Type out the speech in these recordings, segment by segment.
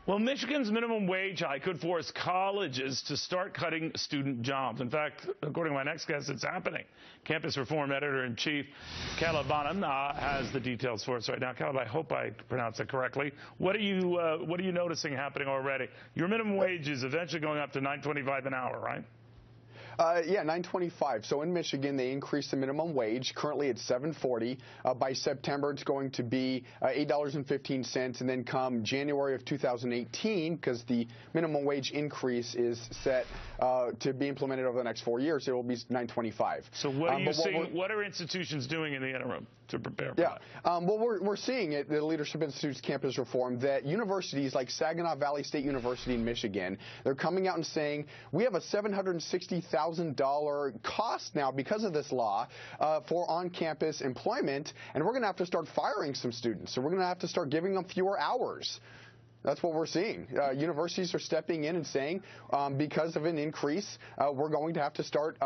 Well, Michigan's minimum wage hike could force colleges to start cutting student jobs. In fact, according to my next guest, it's happening. Campus Reform Editor-in-Chief Caleb Bonham has the details for us right now. Caleb, I hope I pronounced it correctly. What are you noticing happening already? Your minimum wage is eventually going up to $9.25 an hour, right? Yeah, $9.25. So in Michigan, they increased the minimum wage. Currently, it's $7.40. By September, it's going to be $8.15, and then come January of 2018, because the minimum wage increase is set to be implemented over the next 4 years, it will be $9.25. So what are you seeing? What are institutions doing in the interim to prepare for that? Well, we're seeing it, the Leadership Institute's campus reform, that universities like Saginaw Valley State University in Michigan, they're coming out and saying, we have a $760,000 cost now because of this law for on-campus employment, and we're going to have to start firing some students. So we're going to have to start giving them fewer hours. That's what we're seeing. Universities are stepping in and saying, because of an increase, we're going to have to start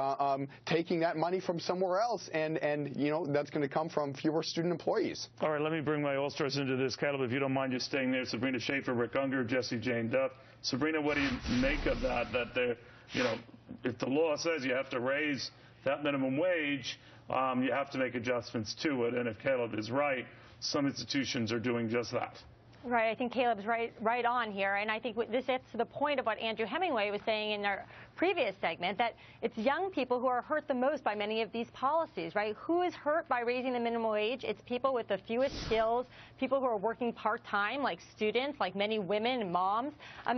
taking that money from somewhere else, and you know, that's going to come from fewer student employees. All right, let me bring my All-Stars into this. Caleb, if you don't mind just staying there. Sabrina Schaefer, Rick Unger, Jesse Jane Duff. Sabrina, what do you make of that? That they're, you know, if the law says you have to raise that minimum wage, you have to make adjustments to it. And if Caleb is right, some institutions are doing just that. Right, I think Caleb's right on here, and I think this gets to the point of what Andrew Hemingway was saying in our previous segment, that it's young people who are hurt the most by many of these policies, right? Who is hurt by raising the minimum wage? It's people with the fewest skills, people who are working part-time, like students, like many women and moms.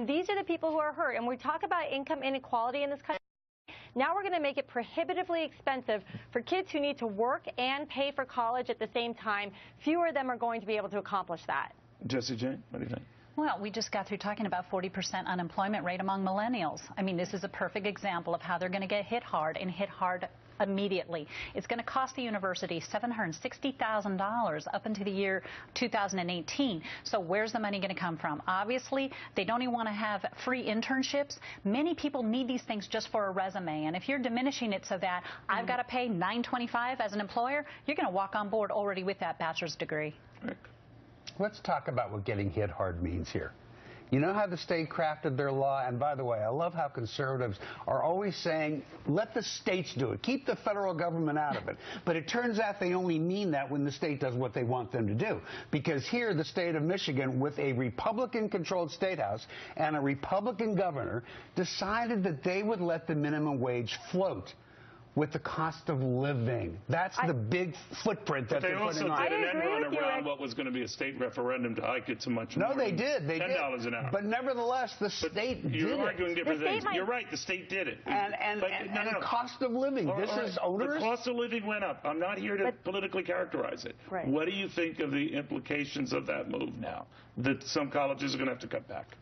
These are the people who are hurt, and we talk about income inequality in this country. Now we're going to make it prohibitively expensive for kids who need to work and pay for college at the same time. Fewer of them are going to be able to accomplish that. Jesse Jane, what do you think? Well, we just got through talking about 40% unemployment rate among millennials. I mean, this is a perfect example of how they're going to get hit hard and hit hard immediately. It's going to cost the university $760,000 up into the year 2018. So where's the money going to come from? Obviously, they don't even want to have free internships. Many people need these things just for a resume. And if you're diminishing it so that I've got to pay $9.25 as an employer, you're going to walk on board already with that bachelor's degree. Rick. Let's talk about what getting hit hard means here. You know how the state crafted their law? And by the way, I love how conservatives are always saying, let the states do it. Keep the federal government out of it. But it turns out they only mean that when the state does what they want them to do. Because here, the state of Michigan, with a Republican-controlled state house and a Republican governor, decided that they would let the minimum wage float with the cost of living. That's the big footprint that they're putting on. But they also did an end run around what was going to be a state referendum to hike it to much more. No, they did. They $10 an hour. But nevertheless, the state did it. You're arguing different things. You're right. The state did it. And the cost of living. This is onerous. The cost of living went up. I'm not here to politically characterize it. Right. What do you think of the implications of that move now, that some colleges are going to have to cut back?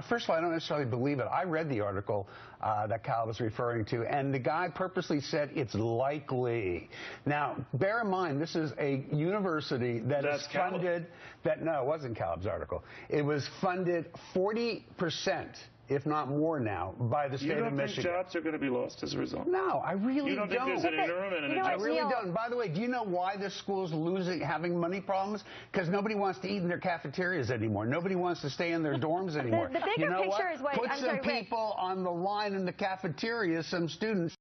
First of all, I don't necessarily believe it. I read the article that Cal was referring to, and the guy purposely said it's likely. Now, bear in mind, this is a university that is funded no, it wasn't Caleb's article. It was funded 40%, if not more now, by the state of Michigan. You don't think jobs are going to be lost as a result? No, I really don't. You don't think there's an interim and an adjustment? I really don't. By the way, do you know why this school's having money problems? Because nobody wants to eat in their cafeterias anymore. Nobody wants to stay in their dorms anymore. The bigger picture is what... Put some people on the line in the cafeteria, some students.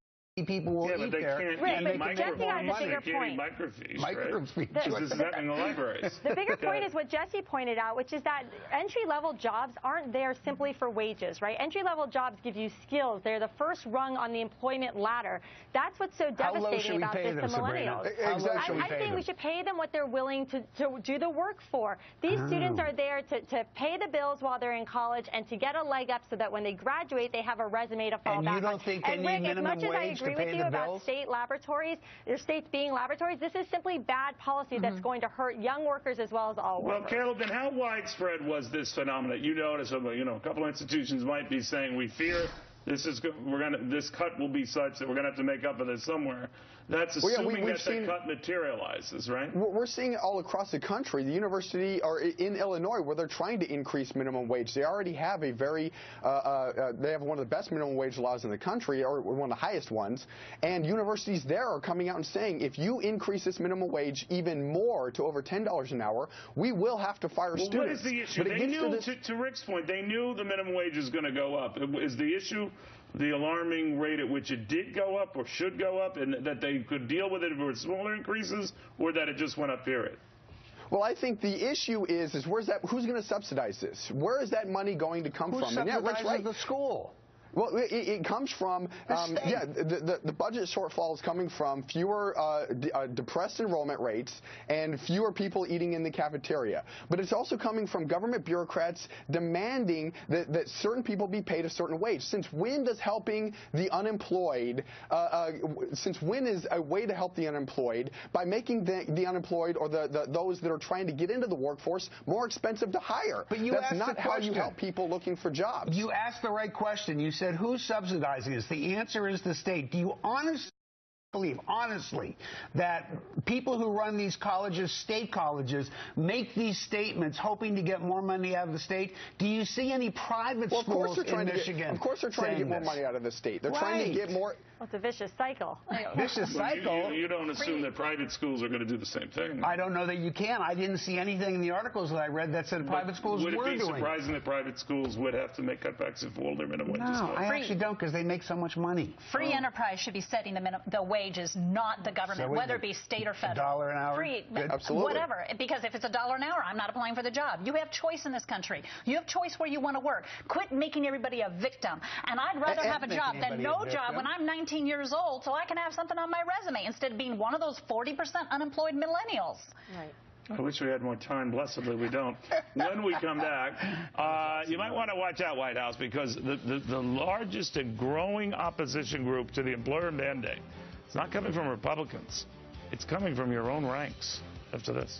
People will eat there. Right, but Jesse has a bigger point. Microfees. This is happening in the libraries. The bigger point is what Jesse pointed out, which is that entry-level jobs aren't there simply for wages, right? Entry-level jobs give you skills. They're the first rung on the employment ladder. That's what's so devastating about this to millennials. I think we should pay them what they're willing to do the work for. These students are there to pay the bills while they're in college and to get a leg up so that when they graduate, they have a resume to fall back on. And you don't think they need minimum wage to agree with you about state laboratories, their states being laboratories, this is simply bad policy that's going to hurt young workers as well as all workers. Well, Caleb, then how widespread was this phenomenon? You notice, a couple of institutions might be saying we fear This cut will be such that we're going to have to make up for this somewhere. That's assuming that the cut materializes, right? We're seeing it all across the country. The university, or in Illinois, where they're trying to increase minimum wage, they already have a they have one of the best minimum wage laws in the country, or one of the highest ones. And universities there are coming out and saying, if you increase this minimum wage even more to over $10 an hour, we will have to fire students. What is the issue? They knew, to Rick's point, they knew the minimum wage is going to go up. Is the issue the alarming rate at which it did go up or should go up, and that they could deal with it if it were smaller increases, or that it just went up, period? Well, I think the issue is who's going to subsidize this? Where is that money going to come from? And yeah, Rick's right. The school. Well, it comes from, the budget shortfall is coming from fewer depressed enrollment rates and fewer people eating in the cafeteria. But it's also coming from government bureaucrats demanding that certain people be paid a certain wage. Since when does helping the unemployed, since when is a way to help the unemployed by making the unemployed or those that are trying to get into the workforce more expensive to hire? But that's not how you help people looking for jobs. You asked the right question. You said, who's subsidizing this? The answer is the state. Do you honestly believe, that people who run these colleges, state colleges, make these statements hoping to get more money out of the state? Do you see any private schools in Michigan? Of course they're trying to get more money out of the state. They're trying to get more. Well, it's a vicious cycle. Vicious cycle. You don't assume that private schools are going to do the same thing. I don't know that you can. I didn't see anything in the articles that I read that said private schools were doing. Would it be surprising that private schools would have to make cutbacks if all their minimum wages go up? No, I actually don't, because they make so much money. Free enterprise should be setting the wages, not the government, whether it be state or federal. $1 an hour? Free, absolutely. Whatever. Because if it's $1 an hour, I'm not applying for the job. You have choice in this country. You have choice where you want to work. Quit making everybody a victim. And I'd rather have a job than no job when I'm 19 years old, so I can have something on my resume instead of being one of those 40% unemployed millennials. Right. I wish we had more time. Blessedly, we don't. When we come back, you might want to watch out, White House, because the largest and growing opposition group to the employer mandate, it's not coming from Republicans. It's coming from your own ranks. After this.